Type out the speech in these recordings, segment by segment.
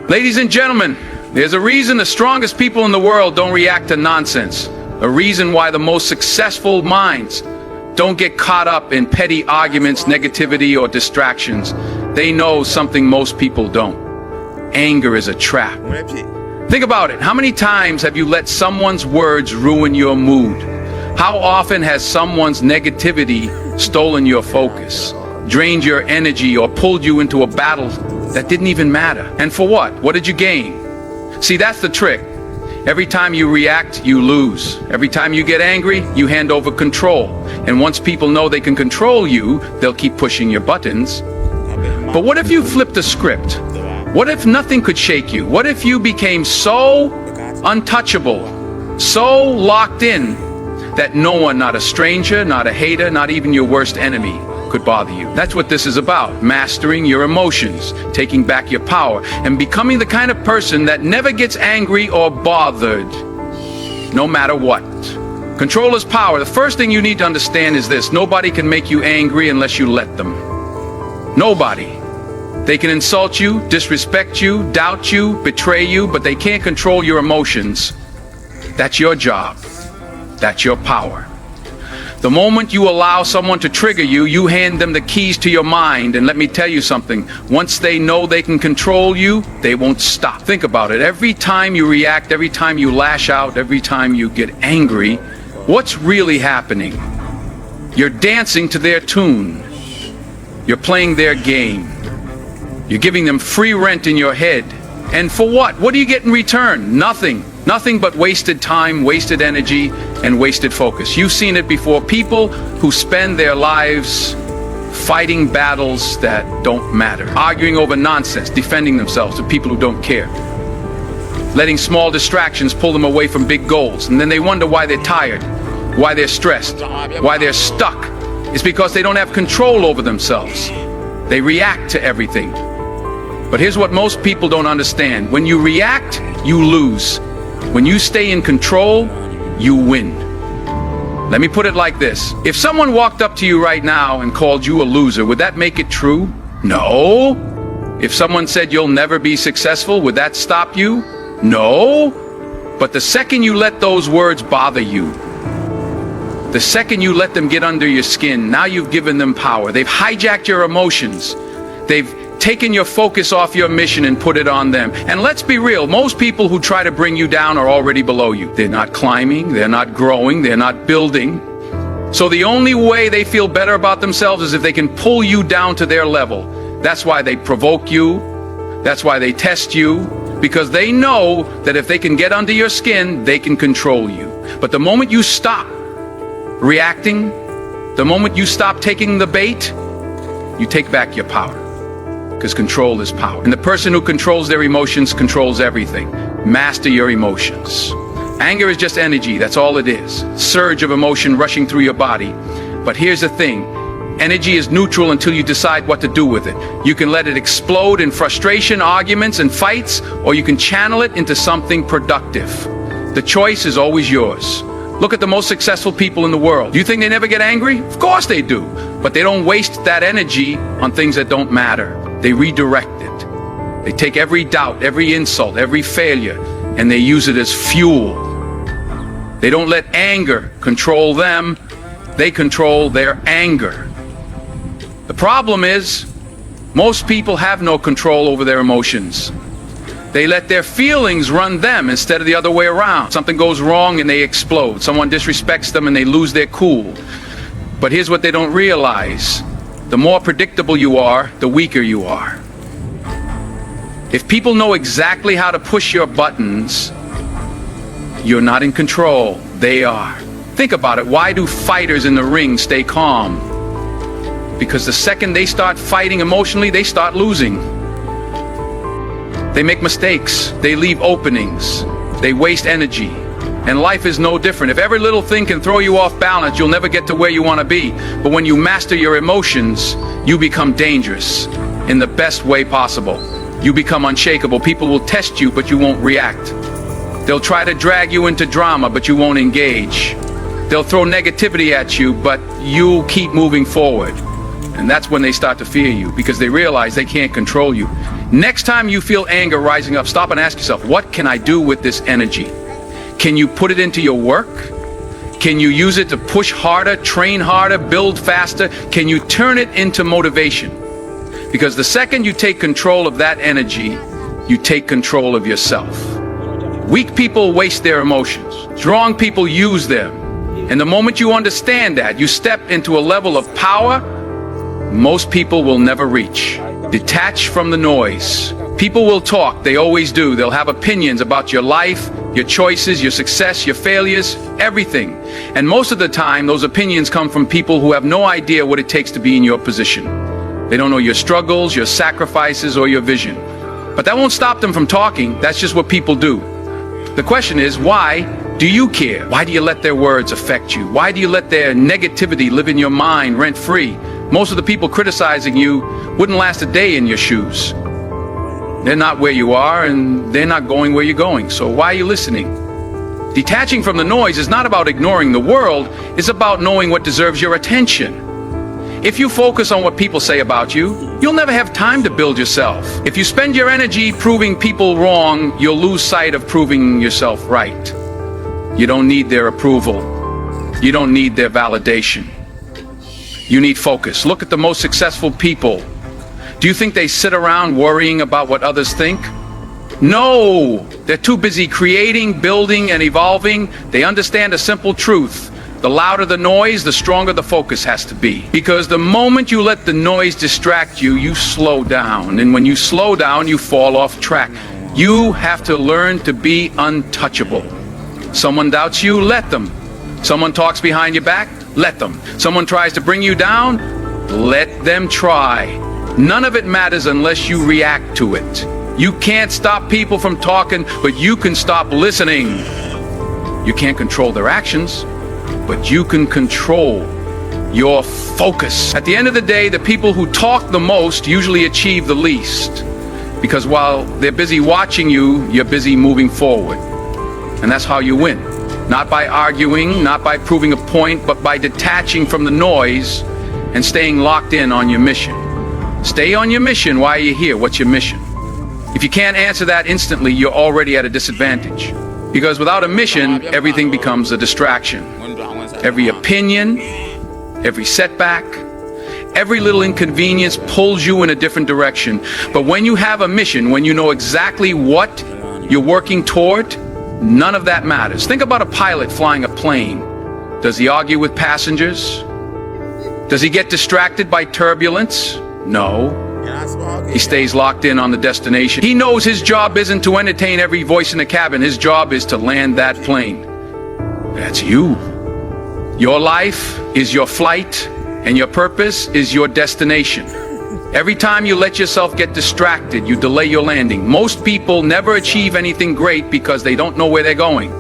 Ladies and gentlemen, there's a reason the strongest people in the world don't react to nonsense. A reason why the most successful minds don't get caught up in petty arguments, negativity, or distractions. They know something most people don't. Anger is a trap. Think about it. How many times have you let someone's words ruin your mood? How often has someone's negativity stolen your focus, drained your energy, or pulled you into a battle that didn't even matter? And for what? What did you gain? See, that's the trick. Every time you react, you lose. Every time you get angry, you hand over control. And once people know they can control you, they'll keep pushing your buttons. But what if you flipped the script? What if nothing could shake you? What if you became so untouchable, so locked in, that no one, not a stranger, not a hater, not even your worst enemy, could bother you? That's what this is about. Mastering your emotions, taking back your power, and becoming the kind of person that never gets angry or bothered, no matter what. Control is power. The first thing you need to understand is this: nobody can make you angry unless you let them. Nobody. They can insult you, disrespect you, doubt you, betray you, but they can't control your emotions. That's your job. That's your power. The moment you allow someone to trigger you, you hand them the keys to your mind. And let me tell you something, once they know they can control you, they won't stop. Think about it. Every time you react, every time you lash out, every time you get angry, what's really happening? You're dancing to their tune. You're playing their game. You're giving them free rent in your head. And for what? What do you get in return? Nothing. Nothing but wasted time, wasted energy, and wasted focus. You've seen it before. People who spend their lives fighting battles that don't matter, arguing over nonsense, defending themselves to people who don't care, letting small distractions pull them away from big goals. And then they wonder why they're tired, why they're stressed, why they're stuck. It's because they don't have control over themselves. They react to everything. But here's what most people don't understand. When you react, you lose. When you stay in control, you win. Let me put it like this. If someone walked up to you right now and called you a loser, would that make it true? No. If someone said you'll never be successful, would that stop you? No. But the second you let those words bother you, the second you let them get under your skin, now you've given them power. They've hijacked your emotions. They've taken your focus off your mission and put it on them. And let's be real, most people who try to bring you down are already below you. They're not climbing, they're not growing, they're not building. So the only way they feel better about themselves is if they can pull you down to their level. That's why they provoke you. That's why they test you. Because they know that if they can get under your skin, they can control you. But the moment you stop reacting, the moment you stop taking the bait, you take back your power. Because control is power. And the person who controls their emotions controls everything. Master your emotions. Anger is just energy, that's all it is. Surge of emotion rushing through your body. But here's the thing. Energy is neutral until you decide what to do with it. You can let it explode in frustration, arguments, and fights, or you can channel it into something productive. The choice is always yours. Look at the most successful people in the world. Do you think they never get angry? Of course they do. But they don't waste that energy on things that don't matter. They redirect it. They take every doubt, every insult, every failure, and they use it as fuel. They don't let anger control them. They control their anger. The problem is, most people have no control over their emotions. They let their feelings run them instead of the other way around. Something goes wrong and they explode. Someone disrespects them and they lose their cool. But here's what they don't realize. The more predictable you are, the weaker you are. If people know exactly how to push your buttons, you're not in control. They are. Think about it. Why do fighters in the ring stay calm? Because the second they start fighting emotionally, they start losing. They make mistakes. They leave openings. They waste energy. And life is no different. If every little thing can throw you off balance, you'll never get to where you want to be. But when you master your emotions, you become dangerous in the best way possible. You become unshakable. People will test you, but you won't react. They'll try to drag you into drama, but you won't engage. They'll throw negativity at you, but you'll keep moving forward. And that's when they start to fear you, because they realize they can't control you. Next time you feel anger rising up, stop and ask yourself, what can I do with this energy? Can you put it into your work? Can you use it to push harder, train harder, build faster? Can you turn it into motivation? Because the second you take control of that energy, you take control of yourself. Weak people waste their emotions. Strong people use them. And the moment you understand that, you step into a level of power most people will never reach. Detach from the noise. People will talk, they always do. They'll have opinions about your life, your choices, your success, your failures, everything. And most of the time, those opinions come from people who have no idea what it takes to be in your position. They don't know your struggles, your sacrifices, or your vision. But that won't stop them from talking. That's just what people do. The question is, why do you care? Why do you let their words affect you? Why do you let their negativity live in your mind rent-free? Most of the people criticizing you wouldn't last a day in your shoes. They're not where you are, and they're not going where you're going. So why are you listening? Detaching from the noise is not about ignoring the world. It's about knowing what deserves your attention. If you focus on what people say about you, you'll never have time to build yourself. If you spend your energy proving people wrong, you'll lose sight of proving yourself right. You don't need their approval. You don't need their validation. You need focus. Look at the most successful people. Do you think they sit around worrying about what others think? No! They're too busy creating, building, and evolving. They understand a simple truth. The louder the noise, the stronger the focus has to be. Because the moment you let the noise distract you, you slow down. And when you slow down, you fall off track. You have to learn to be untouchable. Someone doubts you, let them. Someone talks behind your back, let them. Someone tries to bring you down, let them try. None of it matters unless you react to it. You can't stop people from talking, but you can stop listening. You can't control their actions, but you can control your focus. At the end of the day, the people who talk the most usually achieve the least. Because while they're busy watching you, you're busy moving forward. And that's how you win. Not by arguing, not by proving a point, but by detaching from the noise and staying locked in on your mission. Stay on your mission. Why are you here? What's your mission? If you can't answer that instantly, you're already at a disadvantage. Because without a mission, everything becomes a distraction. Every opinion, every setback, every little inconvenience pulls you in a different direction. But when you have a mission, when you know exactly what you're working toward, none of that matters. Think about a pilot flying a plane. Does he argue with passengers? Does he get distracted by turbulence? No. He stays locked in on the destination. He knows his job isn't to entertain every voice in the cabin. His job is to land that plane. That's you. Your life is your flight, and your purpose is your destination. Every time you let yourself get distracted, you delay your landing. Most people never achieve anything great because they don't know where they're going.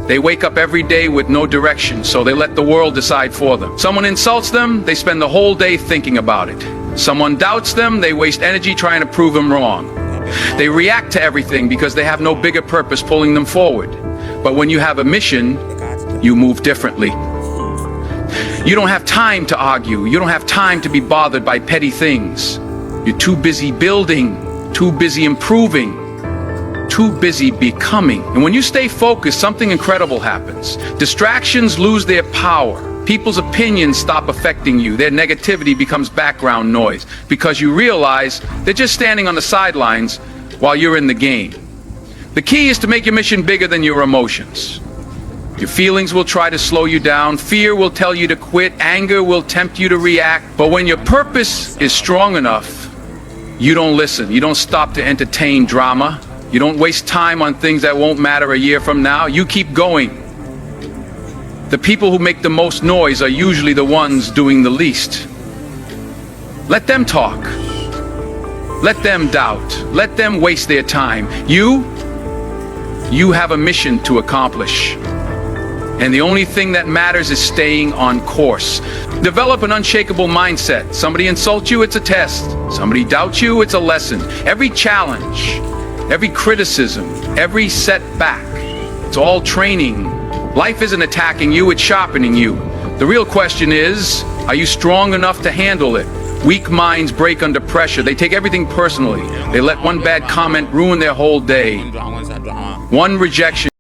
They wake up every day with no direction, so they let the world decide for them. Someone insults them, they spend the whole day thinking about it. Someone doubts them, they waste energy trying to prove them wrong. They react to everything because they have no bigger purpose pulling them forward. But when you have a mission, you move differently. You don't have time to argue. You don't have time to be bothered by petty things. You're too busy building, too busy improving, too busy becoming. And when you stay focused, something incredible happens. Distractions lose their power. People's opinions stop affecting you. Their negativity becomes background noise because you realize they're just standing on the sidelines while you're in the game. The key is to make your mission bigger than your emotions. Your feelings will try to slow you down. Fear will tell you to quit. Anger will tempt you to react. But when your purpose is strong enough, you don't listen. You don't stop to entertain drama. You don't waste time on things that won't matter a year from now. You keep going. The people who make the most noise are usually the ones doing the least. Let them talk. Let them doubt. Let them waste their time. You have a mission to accomplish. And the only thing that matters is staying on course. Develop an unshakable mindset. Somebody insults you, it's a test. Somebody doubts you, it's a lesson. Every challenge, every criticism, every setback, it's all training. Life isn't attacking you, it's sharpening you. The real question is, are you strong enough to handle it? Weak minds break under pressure. They take everything personally. They let one bad comment ruin their whole day. One rejection